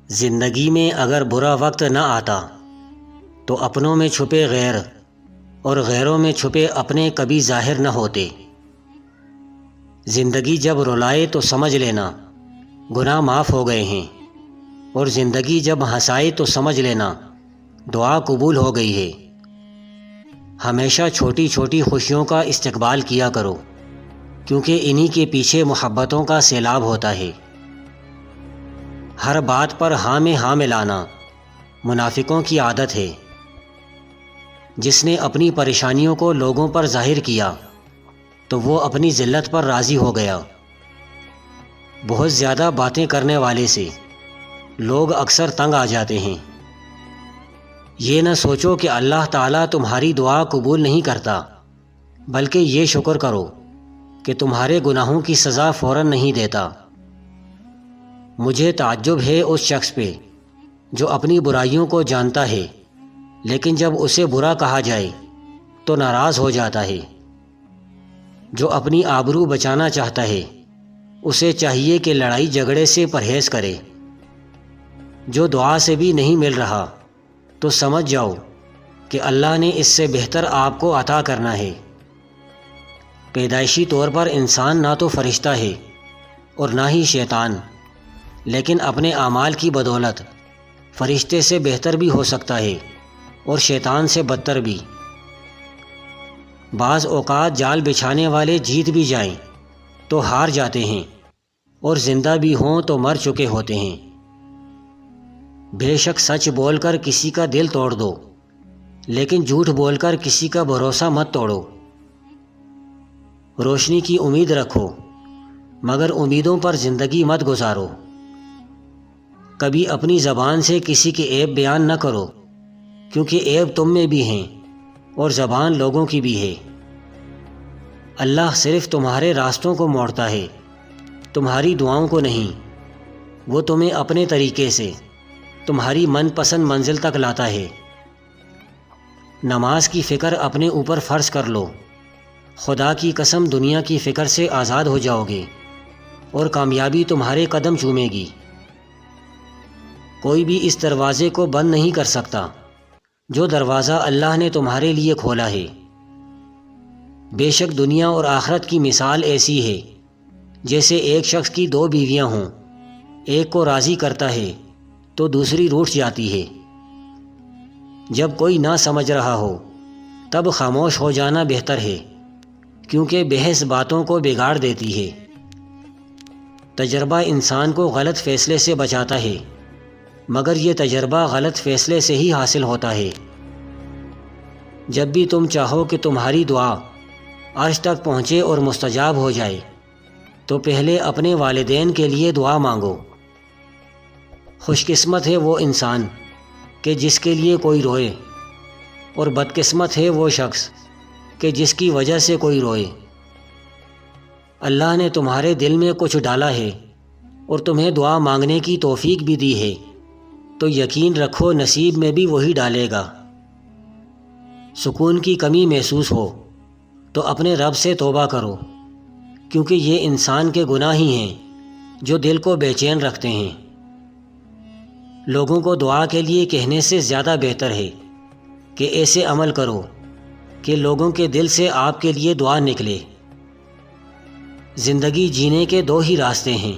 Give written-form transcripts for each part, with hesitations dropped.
زندگی میں اگر برا وقت نہ آتا تو اپنوں میں چھپے غیر اور غیروں میں چھپے اپنے کبھی ظاہر نہ ہوتے۔ زندگی جب رلائے تو سمجھ لینا گناہ معاف ہو گئے ہیں، اور زندگی جب ہنسائے تو سمجھ لینا دعا قبول ہو گئی ہے۔ ہمیشہ چھوٹی چھوٹی خوشیوں کا استقبال کیا کرو، کیونکہ انہی کے پیچھے محبتوں کا سیلاب ہوتا ہے۔ ہر بات پر ہاں میں ہاں ملانا منافقوں کی عادت ہے۔ جس نے اپنی پریشانیوں کو لوگوں پر ظاہر کیا تو وہ اپنی ذلت پر راضی ہو گیا۔ بہت زیادہ باتیں کرنے والے سے لوگ اکثر تنگ آ جاتے ہیں۔ یہ نہ سوچو کہ اللہ تعالیٰ تمہاری دعا قبول نہیں کرتا، بلکہ یہ شکر کرو کہ تمہارے گناہوں کی سزا فوراً نہیں دیتا۔ مجھے تعجب ہے اس شخص پہ جو اپنی برائیوں کو جانتا ہے، لیکن جب اسے برا کہا جائے تو ناراض ہو جاتا ہے۔ جو اپنی آبرو بچانا چاہتا ہے اسے چاہیے کہ لڑائی جھگڑے سے پرہیز کرے۔ جو دعا سے بھی نہیں مل رہا تو سمجھ جاؤ کہ اللہ نے اس سے بہتر آپ کو عطا کرنا ہے۔ پیدائشی طور پر انسان نہ تو فرشتہ ہے اور نہ ہی شیطان، لیکن اپنے اعمال کی بدولت فرشتے سے بہتر بھی ہو سکتا ہے اور شیطان سے بدتر بھی۔ بعض اوقات جال بچھانے والے جیت بھی جائیں تو ہار جاتے ہیں، اور زندہ بھی ہوں تو مر چکے ہوتے ہیں۔ بے شک سچ بول کر کسی کا دل توڑ دو، لیکن جھوٹ بول کر کسی کا بھروسہ مت توڑو۔ روشنی کی امید رکھو، مگر امیدوں پر زندگی مت گزارو۔ کبھی اپنی زبان سے کسی کے عیب بیان نہ کرو، کیونکہ عیب تم میں بھی ہیں اور زبان لوگوں کی بھی ہے۔ اللہ صرف تمہارے راستوں کو موڑتا ہے، تمہاری دعاؤں کو نہیں۔ وہ تمہیں اپنے طریقے سے تمہاری من پسند منزل تک لاتا ہے۔ نماز کی فکر اپنے اوپر فرض کر لو، خدا کی قسم دنیا کی فکر سے آزاد ہو جاؤ گے اور کامیابی تمہارے قدم چومے گی۔ کوئی بھی اس دروازے کو بند نہیں کر سکتا جو دروازہ اللہ نے تمہارے لیے کھولا ہے۔ بے شک دنیا اور آخرت کی مثال ایسی ہے جیسے ایک شخص کی دو بیویاں ہوں، ایک کو راضی کرتا ہے تو دوسری روٹھ جاتی ہے۔ جب کوئی نہ سمجھ رہا ہو تب خاموش ہو جانا بہتر ہے، کیونکہ بحث باتوں کو بگاڑ دیتی ہے۔ تجربہ انسان کو غلط فیصلے سے بچاتا ہے، مگر یہ تجربہ غلط فیصلے سے ہی حاصل ہوتا ہے۔ جب بھی تم چاہو کہ تمہاری دعا عرش تک پہنچے اور مستجاب ہو جائے تو پہلے اپنے والدین کے لیے دعا مانگو۔ خوش قسمت ہے وہ انسان کہ جس کے لیے کوئی روئے، اور بدقسمت ہے وہ شخص کہ جس کی وجہ سے کوئی روئے۔ اللہ نے تمہارے دل میں کچھ ڈالا ہے اور تمہیں دعا مانگنے کی توفیق بھی دی ہے، تو یقین رکھو نصیب میں بھی وہی ڈالے گا۔ سکون کی کمی محسوس ہو تو اپنے رب سے توبہ کرو، کیونکہ یہ انسان کے گناہ ہی ہیں جو دل کو بے چین رکھتے ہیں۔ لوگوں کو دعا کے لیے کہنے سے زیادہ بہتر ہے کہ ایسے عمل کرو کہ لوگوں کے دل سے آپ کے لیے دعا نکلے۔ زندگی جینے کے دو ہی راستے ہیں،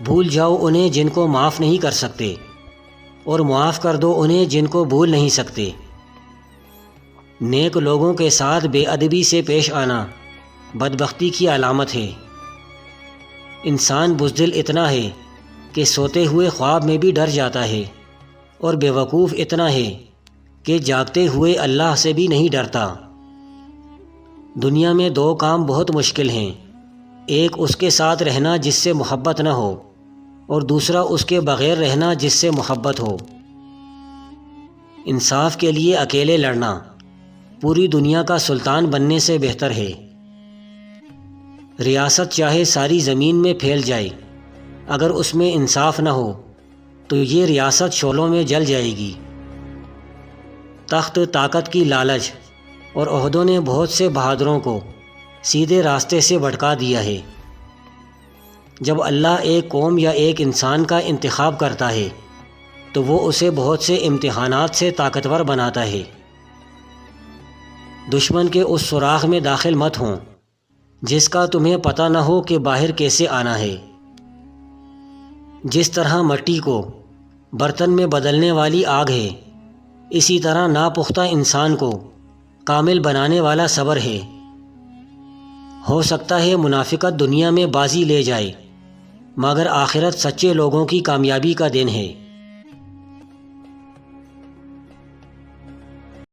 بھول جاؤ انہیں جن کو معاف نہیں کر سکتے، اور معاف کر دو انہیں جن کو بھول نہیں سکتے۔ نیک لوگوں کے ساتھ بے ادبی سے پیش آنا بدبختی کی علامت ہے۔ انسان بزدل اتنا ہے کہ سوتے ہوئے خواب میں بھی ڈر جاتا ہے، اور بیوقوف اتنا ہے کہ جاگتے ہوئے اللہ سے بھی نہیں ڈرتا۔ دنیا میں دو کام بہت مشکل ہیں، ایک اس کے ساتھ رہنا جس سے محبت نہ ہو، اور دوسرا اس کے بغیر رہنا جس سے محبت ہو۔ انصاف کے لیے اکیلے لڑنا پوری دنیا کا سلطان بننے سے بہتر ہے۔ ریاست چاہے ساری زمین میں پھیل جائے، اگر اس میں انصاف نہ ہو تو یہ ریاست شعلوں میں جل جائے گی۔ تخت طاقت کی لالچ اور عہدوں نے بہت سے بہادروں کو سیدھے راستے سے بھٹکا دیا ہے۔ جب اللہ ایک قوم یا ایک انسان کا انتخاب کرتا ہے تو وہ اسے بہت سے امتحانات سے طاقتور بناتا ہے۔ دشمن کے اس سوراخ میں داخل مت ہوں جس کا تمہیں پتہ نہ ہو کہ باہر کیسے آنا ہے۔ جس طرح مٹی کو برتن میں بدلنے والی آگ ہے، اسی طرح ناپختہ انسان کو کامل بنانے والا صبر ہے۔ ہو سکتا ہے منافقت دنیا میں بازی لے جائے، مگر آخرت سچے لوگوں کی کامیابی کا دن ہے۔